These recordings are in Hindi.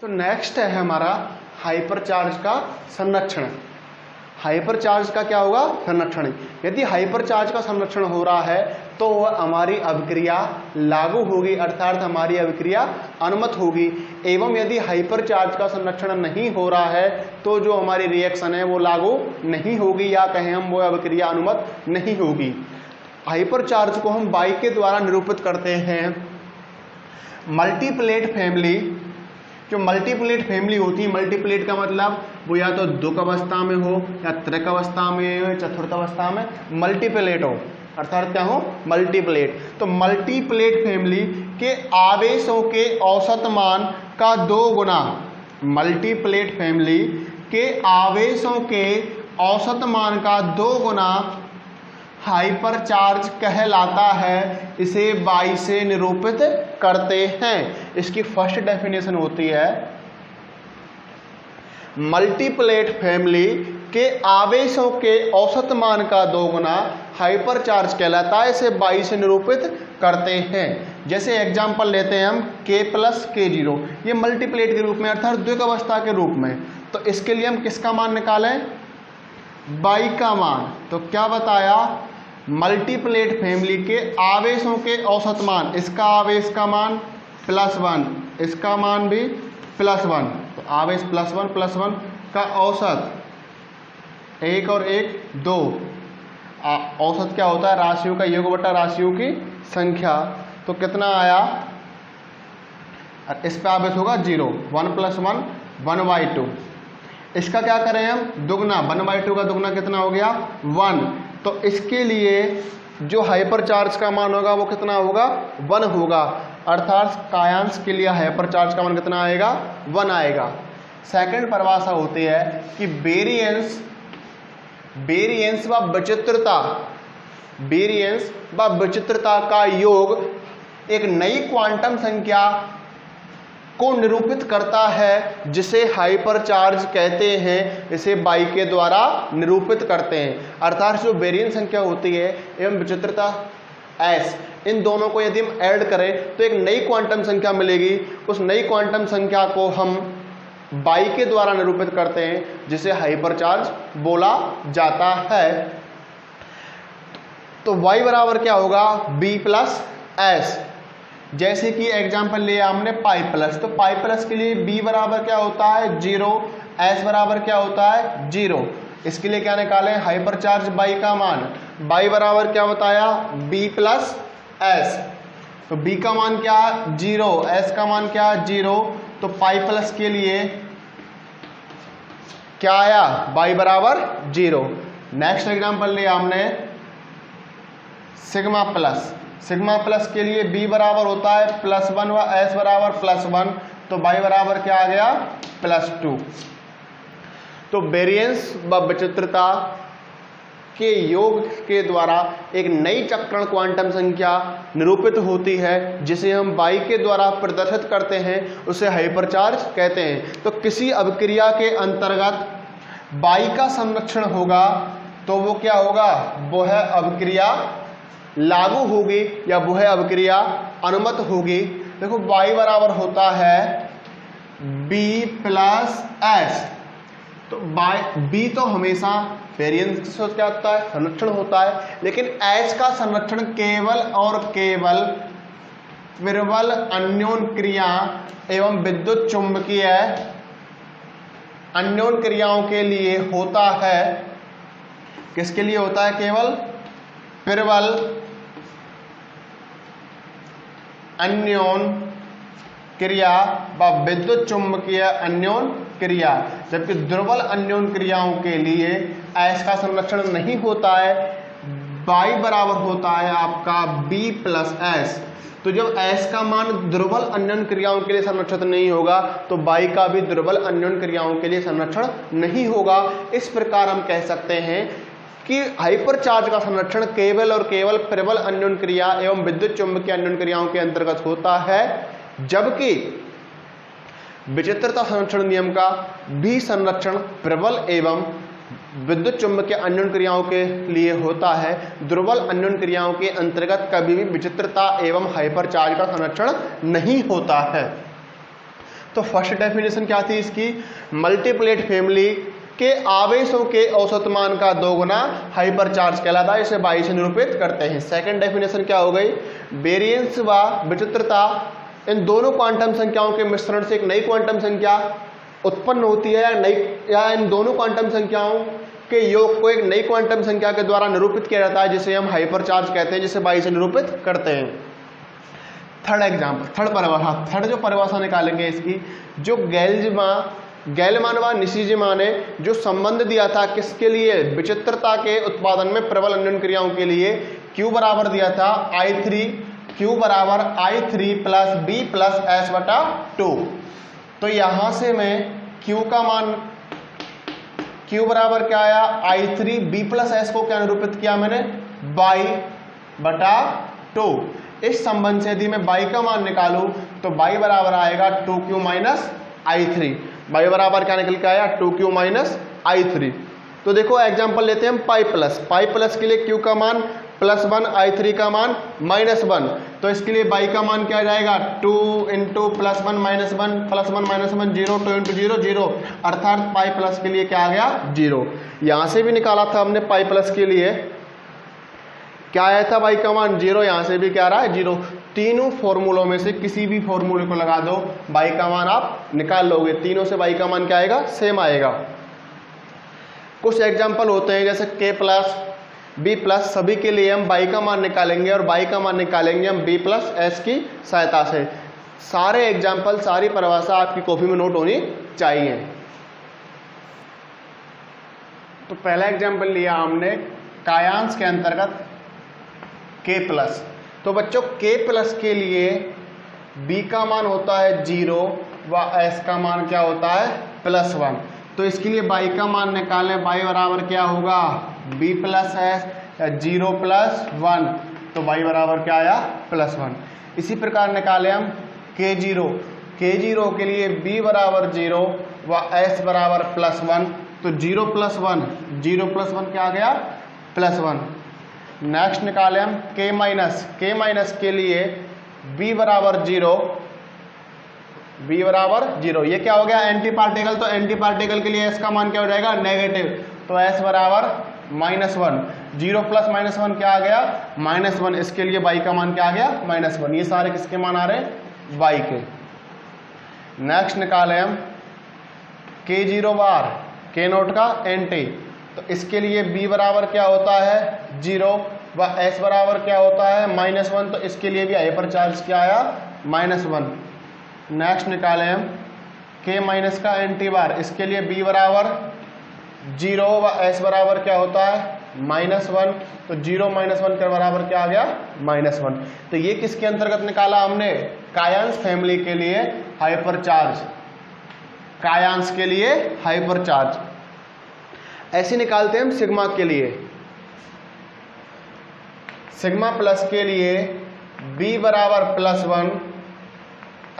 तो नेक्स्ट है हमारा हाइपर चार्ज का संरक्षण। हाइपर चार्ज का क्या होगा? संरक्षण। यदि हाइपर चार्ज का संरक्षण हो रहा है तो वह हमारी अभिक्रिया लागू होगी, अर्थात हमारी अभिक्रिया अनुमत होगी। एवं यदि हाइपर चार्ज का संरक्षण नहीं हो रहा है तो जो हमारी रिएक्शन है वो लागू नहीं होगी, या कहें हम वो अभिक्रिया अनुमत नहीं होगी। हाइपर चार्ज को हम बाई के द्वारा निरूपित करते हैं। मल्टीप्लेट फैमिली, जो मल्टीप्लेट फैमिली होती है, मल्टीप्लेट का मतलब वो या तो द्विक अवस्था में हो या त्रिक अवस्था में हो, चतुर्थ अवस्था में मल्टीप्लेट हो, अर्थात क्या हो? मल्टीप्लेट। तो मल्टीप्लेट फैमिली के आवेशों के औसत मान का 2 गुना, मल्टीप्लेट फैमिली के आवेशों के औसत मान का 2 गुना हाइपर चार्ज कहलाता है। इसे बाई से निरूपित करते हैं। इसकी फर्स्ट डेफिनेशन होती है मल्टीप्लेट फैमिली के आवेशों के औसत मान का 2 गुना हाइपर चार्ज कहलाता है। इसे बाई से निरूपित करते हैं। जैसे एग्जांपल लेते हैं हम K प्लस K0, ये मल्टीप्लेट के रूप में अर्थात द्विक अवस्था के रूप में। तो इसके लिए हम किसका मान निकालें? बाई का मान। तो क्या बताया? मल्टीप्लेट फैमिली के आवेशों के औसत मान, इसका आवेश का मान +1, इसका मान भी +1, तो आवेश +1 का औसत 1 और 1 2। औसत क्या होता है? राशियों का योग बटा राशियों की संख्या। तो कितना आया? इस पे आवेश होगा 0, 1 + 1 1/2। इसका क्या करें हम? दुगना, 1/2 का दुगना कितना हो गया? 1। तो इसके लिए जो हाइपर चार्ज का मान होगा वो कितना होगा? 1 होगा, अर्थात कायांश के लिए हाइपर चार्ज का मान कितना आएगा? 1 आएगा। सेकंड परिभाषा होती है कि वेरिएंस व विचित्रता का योग एक नई क्वांटम संख्या को निरूपित करता है, जिसे हाइपर चार्ज कहते हैं। इसे बाई के द्वारा निरूपित करते हैं। अर्थात जो वेरिएंस संख्या होती है एवं विचित्रता S, इन दोनों को यदि हम ऐड करें तो एक नई क्वांटम संख्या मिलेगी। उस नई क्वांटम संख्या को हम बाई के द्वारा निरूपित करते हैं, जिसे हाइपर चार्ज बोला जाता है। तो Y बराबर क्या होगा? B + S। जैसे कि एग्जाम्पल लिया हमने पाई प्लस, तो पाई प्लस के लिए B बराबर क्या होता है? 0, S बराबर क्या होता है? 0। इसके लिए क्या निकालें? हाइपर चार्ज बाई का मान। बाई बराबर क्या बताया? B + S। तो B का मान क्या है? 0, S का मान क्या है? 0। तो पाई प्लस के लिए क्या आया? बाई बराबर 0। नेक्स्ट एग्जाम्पल लिया हमने सिग्मा प्लस। सिग्मा प्लस के लिए B बराबर होता है +1 व S बराबर +1, तो बाई बराबर क्या आ गया? +2। तो वेरिएंस व विचित्रता के योग के द्वारा एक नई चक्रण क्वांटम संख्या निरूपित होती है, जिसे हम बाई के द्वारा प्रदर्शित करते हैं, उसे हाइपर चार्ज कहते हैं। तो किसी अभिक्रिया के अंतर्गत बाई का संरक्षण होगा तो वो क्या होगा? वो है अभिक्रिया लागू होगी या वो है अभिक्रिया अनुमत होगी। देखो Y बराबर होता है B + S। तो B तो हमेशा वेरिएंस से क्या होता है? संरक्षण होता है, लेकिन S का संरक्षण केवल और केवल प्रबल अन्योन क्रिया एवं विद्युत चुंबकीय अन्योन क्रियाओं के लिए होता है। किसके लिए होता है? केवल प्रबल अन्योन क्रिया व विद्युत चुंबकीय अन्योन क्रिया, जबकि दुर्बल अन्योन क्रियाओं के लिए S का संरक्षण नहीं होता है। Y बराबर होता है आपका B + S। तो जब S का मान दुर्बल अन्योन क्रियाओं के लिए संरक्षित नहीं होगा तो Y का भी दुर्बल अन्योन क्रियाओं के लिए संरक्षण नहीं होगा। इस प्रकार हम कह सकते हैं कि हाइपर चार्ज का संरक्षण केवल और केवल प्रबल अन्योन क्रिया एवं विद्युत चुंबकीय अन्योन क्रियाओं के अंतर्गत होता है, जबकि विचित्रता संरक्षण नियम का भी संरक्षण प्रबल एवं विद्युत चुंबकीय अन्योन क्रियाओं के लिए होता है। दुर्बल अन्योन क्रियाओं के अंतर्गत कभी भी विचित्रता एवं हाइपर चार्ज का संरक्षण नहीं होता है। तो फर्स्ट डेफिनेशन क्या थी इसकी, मल्टीप्लेट फैमिली के आवेशों के औसत मान का दोगुना हाइपर चार्ज कहलाता है, इसे बाई से निरूपित करते हैं। सेकंड डेफिनेशन क्या हो गई, वेरिएंस व विचित्रता इन दोनों क्वांटम संख्याओं के मिश्रण से एक नई क्वांटम संख्या उत्पन्न होती है या इन दोनों क्वांटम संख्याओं के योग को एक नई क्वांटम संख्या के द्वारा निरूपित किया जाता है, जिसे हम हाइपर चार्ज कहते हैं, जिसे बाई से निरूपित करते हैं। थर्ड एग्जाम्पल, थर्ड परिभाषा, थर्ड जो परिभाषा निकालेंगे इसकी, जो गैलमान व निशीजिमा ने जो संबंध दिया था किसके लिए, विचित्रता के उत्पादन में प्रबल अन्योन क्रियाओं के लिए, Q बराबर दिया था Q बराबर I3 plus B plus S बटा 2। तो यहां से मैं Q का मान, Q बराबर क्या आया, I3, B प्लस S को क्या निरूपित किया मैंने, बाई बटा 2। इस संबंध से यदि मैं बाई का मान निकालूं तो बाई बराबर आएगा 2Q माइनस I3। बाई बराबर क्या निकल के आया, 2Q माइनस I3। तो देखो एग्जांपल लेते हैं हम पाई प्लस के लिए Q का मान +1, I3 का मान -1। तो इसके लिए बाई का मान क्या जाएगा, 2 इंटू +1 -1 +1 -1 0, 2 इंटू 0 0, अर्थात पाई प्लस के लिए क्या आ गया, 0। यहां से भी निकाला था हमने पाई प्लस के लिए, क्या आया था बाई का मान 0, यहां से भी क्या आ रहा है 0। तीनों फॉर्मूलों में से किसी भी फॉर्मूले को लगा दो, बाई का मान आप निकाल लोगे, तीनों से बाई का मान क्या आएगा, सेम आएगा। कुछ एग्जांपल होते हैं जैसे K प्लस B प्लस, सभी के लिए हम बाई का मान निकालेंगे और बाई का मान निकालेंगे हम B प्लस S की सहायता से। सारे एग्जाम्पल, सारी परिभाषा आपकी कॉपी में नोट होनी चाहिए। तो पहला एग्जाम्पल लिया हमने कायांश के अंतर्गत K प्लस। तो बच्चों K प्लस के लिए B का मान होता है 0 व S का मान क्या होता है, +1। तो इसके लिए बाई का मान निकालें, बाई बराबर क्या होगा, B प्लस S, 0 + 1, तो बाई बराबर क्या आया, +1। इसी प्रकार निकालें हम K0 के लिए B बराबर 0 व S बराबर +1, तो 0 + 1 क्या आ गया, +1। नेक्स्ट निकालें हम K माइनस के लिए B बराबर 0, ये क्या हो गया, एंटी पार्टिकल। तो एंटी पार्टिकल के लिए S का मान क्या हो जाएगा, नेगेटिव, तो S बराबर -1। 0 + -1 क्या आ गया, -1। इसके लिए बाई का मान क्या आ गया, -1। ये सारे किसके मान आ रहे हैं, बाई के। नेक्स्ट निकालें हम K0 बार, K0 का एंटी, तो इसके लिए B बराबर क्या होता है 0 व S बराबर क्या होता है -1, तो इसके लिए भी हाइपर चार्ज क्या आया, -1। नेक्स्ट निकालें हम K माइनस का एंटी बार, इसके लिए B बराबर 0 व S बराबर क्या होता है -1, तो 0 - 1 के बराबर क्या आ गया, -1। तो ये किसके अंतर्गत निकाला हमने, कायांश फैमिली के लिए हाइपर चार्ज, कायांश के लिए हाइपर चार्ज। ऐसे निकालते हैं हम सिग्मा के लिए। सिग्मा प्लस के लिए B बराबर +1,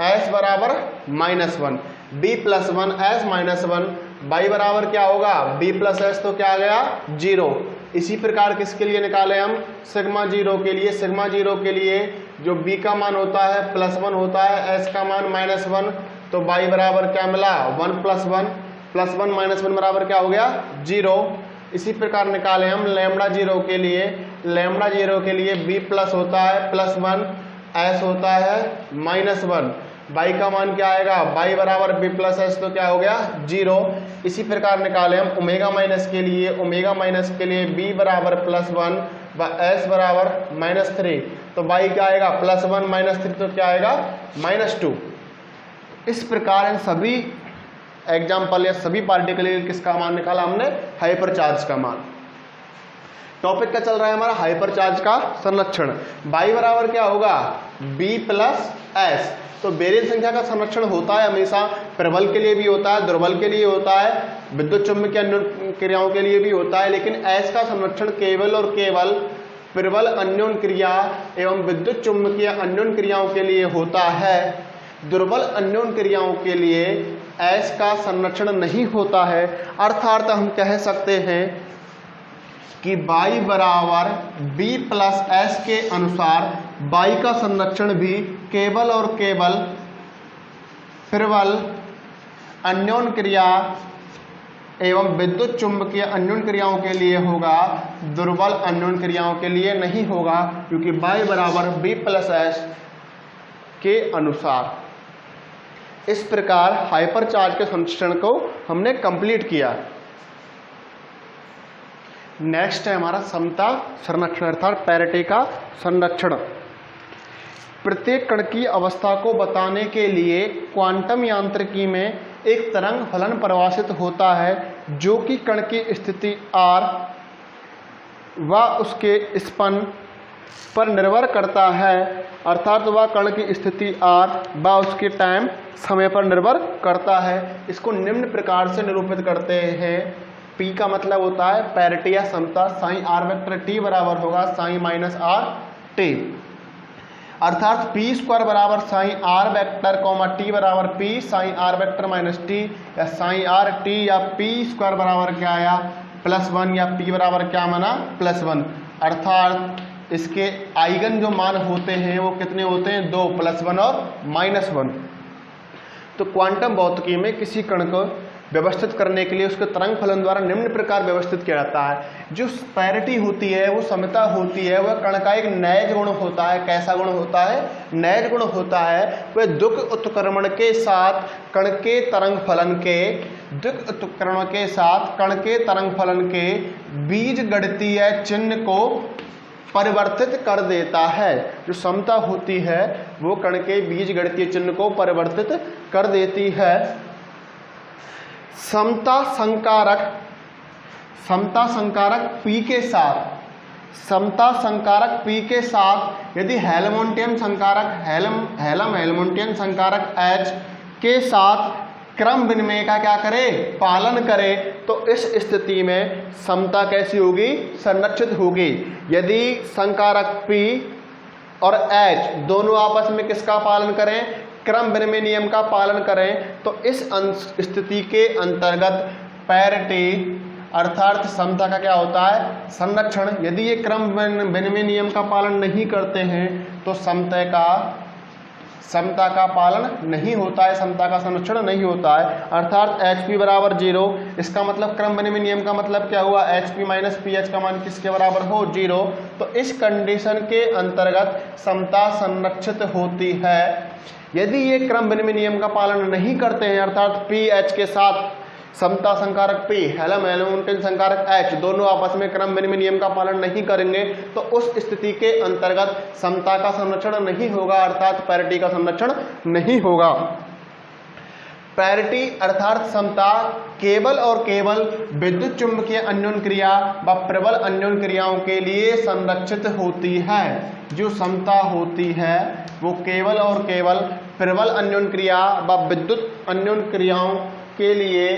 S बराबर -1, B +1 S -1, बाई बराबर क्या होगा, B + S, तो क्या आ गया 0। इसी प्रकार किसके लिए निकाले हम, सिग्मा 0 के लिए। सिग्मा 0 के लिए जो B का मान होता है +1 होता है, S का मान -1, तो बाई बराबर क्या मिला, 1 + 1 +1 - 1 बराबर क्या हो गया, 0। इसी प्रकार निकाले हम लैम्बडा 0 के लिए। लैम्बडा 0 के लिए B प्लस होता है +1, S होता है -1, बाई का मान क्या आएगा, बाई बराबर B + S, तो क्या हो गया 0। इसी प्रकार निकाले हम ओमेगा माइनस के लिए। ओमेगा माइनस के लिए B बराबर +1 व S बराबर -3, तो बाई क्या आएगा, +1 - 3, तो क्या आएगा -2। इस प्रकार इन सभी एग्जाम्पल या सभी पार्टिकल किसका मान निकाला हमने, हाइपर चार्ज का मान। टॉपिक क्या चल रहा है हमारा, हाइपर चार्ज का संरक्षण। बाई बराबर क्या होगा, B + S। तो बेरियल संख्या का संरक्षण होता है हमेशा, प्रबल के लिए भी होता है, दुर्बल के लिए होता है, विद्युत चुम्बकीय अन्योन क्रियाओं के लिए भी होता है, लेकिन S का संरक्षण केवल और केवल प्रबल अन्योन क्रिया एवं विद्युत चुम्बकीय अन्योन क्रियाओं के लिए होता है। दुर्बल अन्योन क्रियाओं के लिए S का संरक्षण नहीं होता है। अर्थात हम कह सकते हैं कि बाई बराबर B + S के अनुसार बाई का संरक्षण भी केवल और केवल प्रबल अन्योन क्रिया एवं विद्युत चुंबकीय अन्योन क्रियाओं के लिए होगा, दुर्बल अन्योन क्रियाओं के लिए नहीं होगा, क्योंकि y बराबर b प्लस एस के अनुसार। इस प्रकार हाइपर चार्ज के संरक्षण को हमने कंप्लीट किया। नेक्स्ट है हमारा समता संरक्षण अर्थात पैरिटी का संरक्षण। प्रत्येक कण की अवस्था को बताने के लिए क्वांटम यांत्रिकी में एक तरंग फलन परिभाषित होता है, जो कि कण की स्थिति r व उसके स्पन पर निर्भर करता है, अर्थात वह कण की स्थिति r व उसके टाइम समय पर निर्भर करता है। इसको निम्न प्रकार से निरूपित करते हैं। P का मतलब होता है पैरिटी या समता, साइन r वेक्टर t बराबर होगा साइन माइनस r t, अर्थात पी स्क्वायर बराबर psi R vector comma T बराबर P psi R vector minus T, या साइन आर टी या पी स्क्वायर बराबर क्या आया +1, या पी बराबर क्या माना +1, अर्थात इसके आइगन जो मान होते हैं वो कितने होते हैं 2, +1 और -1। तो क्वांटम भौतिकी में किसी कण को व्यवस्थित करने के लिए उसके तरंग फलन द्वारा निम्न प्रकार व्यवस्थित किया जाता है। जो पैरिटी होती है, वो समता होती है, वह कण का एक नैज गुण होता है। कैसा गुण होता है? नैज गुण होता है। वह दुख उत्क्रमण के साथ कण के तरंग फलन के दुख उत्क्रमण के साथ कण के तरंग फलन के बीज गणितीय चिन्ह को परिवर्तित कर देता है। जो समता होती है वो कण के बीज गणितीय चिन्ह को परिवर्तित कर देती है। समता संकारक P के साथ, समता संकारक P के साथ यदि हेल्महोल्ट्ज़ियन संकारक हेल्महोल्ट्ज़ियन संकारक H के साथ क्रम विनिमय का क्या करे? पालन करे, तो इस स्थिति में समता कैसी होगी? संरक्षित होगी। यदि संकारक P और H दोनों आपस में किसका पालन करें? क्रम विनिमय नियम का पालन करें, तो इस स्थिति के अंतर्गत पैरिटी अर्थात समता का क्या होता है? संरक्षण। यदि ये क्रम विनिमय नियम का पालन नहीं करते हैं तो समता का पालन नहीं होता है, समता का संरक्षण नहीं होता है। अर्थात HP बराबर 0, इसका मतलब क्रम विनिमय नियम का मतलब क्या हुआ? HP माइनस PH का मान किसके बराबर हो? 0। तो इस कंडीशन के अंतर्गत समता संरक्षित होती है। यदि ये क्रम विनिमय नियम का पालन नहीं करते हैं, अर्थात PH के साथ समता संकारक P हेल्महोल्ट्ज़ियन संकारक H दोनों आपस में क्रम विनिमय नियम का पालन नहीं करेंगे, तो उस स्थिति के अंतर्गत समता का संरक्षण नहीं होगा, अर्थात पैरिटी का संरक्षण नहीं होगा। पैरिटी अर्थात समता केवल और केवल विद्युत चुंबकीय अन्योन क्रिया व प्रबल अन्योन क्रियाओं के लिए संरक्षित होती है। जो समता होती है वो केवल और केवल प्रबल अन्योन क्रिया व विद्युत अन्योन क्रियाओं के लिए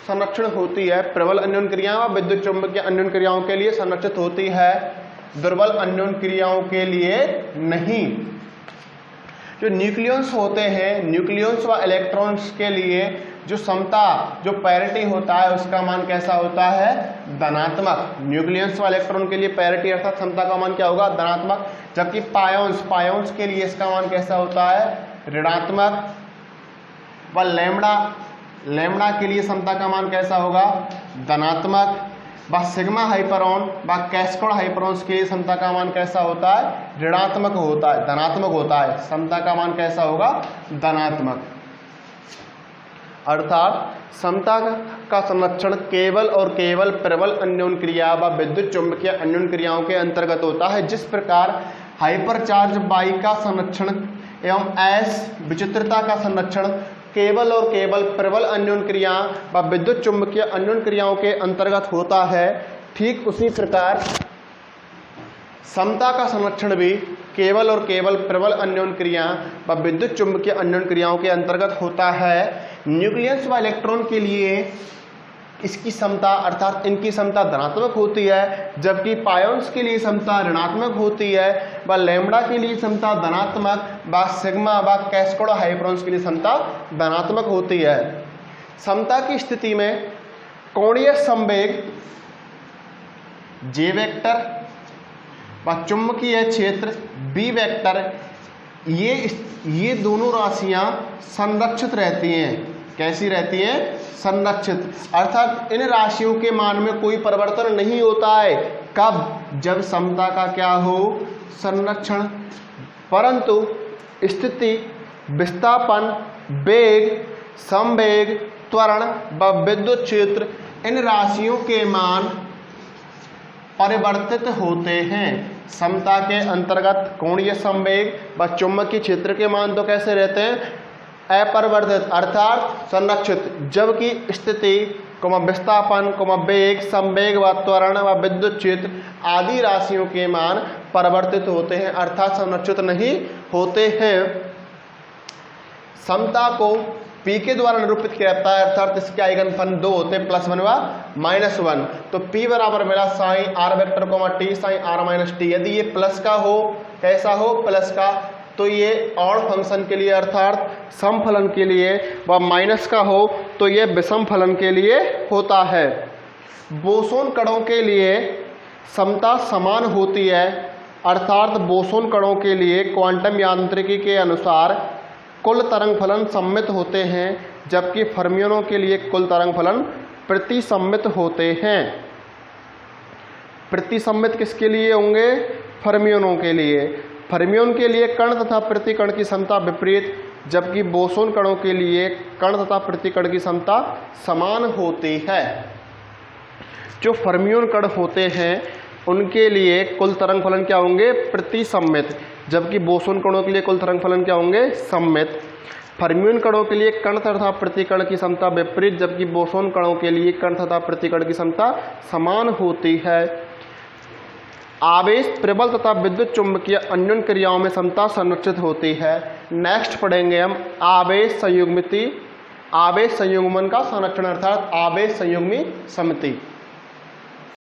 संरक्षण होती है। प्रबल अन्योन क्रिया व विद्युत चुंबकीय अन्योन क्रियाओं के लिए संरक्षित होती है, दुर्बल अन्योन क्रियाओं के लिए नहीं। जो न्यूक्लियॉन्स होते हैं, न्यूक्लियॉन्स व इलेक्ट्रॉन्स के लिए जो समता जो पैरिटी होता है उसका मान कैसा होता है? धनात्मक। न्यूक्लियॉन्स व इलेक्ट्रॉन के लिए पैरिटी अर्थात समता का मान क्या होगा? धनात्मक। जबकि पायोन्स के लिए इसका मान कैसा होता है? ऋणात्मक। व लैम्डा के लिए समता का मान कैसा होगा? धनात्मक। व सिग्मा हाइपरॉन व कैस्कोड हाइपरॉन्स के समता का मान कैसा होता है? ऋणात्मक होता है, धनात्मक होता है। समता का मान कैसा होगा? धनात्मक। अर्थात समता का संरक्षण केवल और केवल प्रबल अन्योन क्रिया व विद्युत चुंबकीय अन्योन क्रियाओं के अंतर्गत होता है। जिस प्रकार हाइपर चार्ज बाई का संरक्षण एवं एस विचित्रता का संरक्षण केवल और केवल प्रबल अन्योन क्रिया व विद्युत चुंबकीय अन्योन क्रियाओं के अंतर्गत होता है, ठीक उसी प्रकार समता का संरक्षण भी केवल और केवल प्रबल अन्योन क्रिया व विद्युत चुंबकीय अन्योन क्रियाओं के अंतर्गत होता है। न्यूक्लियस व इलेक्ट्रॉन के लिए इसकी समता अर्थात इनकी समता धनात्मक होती है, जबकि पायोन्स के लिए समता ऋणात्मक होती है, व लैम्डा के लिए समता धनात्मक, व सिग्मा व कैस्कोड हाइपरॉन्स के लिए समता धनात्मक होती है। समता की स्थिति में कोणीय संवेग J वेक्टर व चुंबकीय क्षेत्र B वेक्टर ये दोनों राशियां संरक्षित रहती हैं। कैसी रहती हैं? संरक्षित। अर्थात इन राशियों के मान में कोई परिवर्तन नहीं होता है। कब? जब समता का क्या हो? संरक्षण। परंतु स्थिति, विस्थापन, वेग, संवेग, त्वरण व विद्युत क्षेत्र इन राशियों के मान परिवर्तित होते हैं। समता के अंतर्गत कोणीय संवेग व चुंबकीय क्षेत्र के मान तो कैसे रहते हैं? अपरिवर्तित अर्थात संरक्षित। जबकि स्थिति, विस्थापन, वेग, संवेग व त्वरण व विद्युत क्षेत्र आदि राशियों के मान परिवर्तित होते हैं अर्थात संरक्षित नहीं होते हैं। समता को P के द्वारा निरूपित किया जाता है अर्थात इसके आइगन फलन 2 होते हैं, +1 व -1। तो P बराबर मिला sine R vector T sine R minus T. यदि ये प्लस का हो, कैसा हो? प्लस का, तो ये ऑड फंक्शन के लिए अर्थात सम फलन के लिए, व माइनस का हो तो ये विषम फलन के लिए होता है। बोसोन कणों के लिए समता समान होती है अर्थात बोसोन कणों के लिए क्वांटम यांत्रिकी के अनुसार कुल तरंग फलन सम्मित होते हैं, जबकि फर्मियोनों के लिए कुल तरंग फलन प्रतिसम्मित होते हैं। प्रतिसम्मित किसके लिए होंगे? फर्मियोनों के लिए। फर्मियोन के लिए कण तथा प्रतिकण की समता विपरीत, जबकि बोसोन कणों के लिए कण तथा प्रतिकण की समता समान होती है। जो फर्मियोन कण होते हैं उनके लिए कुल तरंग फलन क्या होंगे? प्रतिसम्मित, जबकि बोसोन कणों के लिए कुल तरंग फलन क्या होंगे? सम्मित। फर्मियोन कणों के लिए कण तथा प्रतिकण की समता विपरीत, जबकि बोसोन कणों के लिए कण तथा प्रतिकण की समता समान होती है। आवेश, प्रबल तथा विद्युत चुंबकीय अन्योन क्रियाओं में समता संरक्षित होती है। नेक्स्ट पढ़ेंगे हम आवेश संयुग्मिति, आवेश संयुग्मन का संरक्षण अर्थात आवेश संयुग्मी समिति।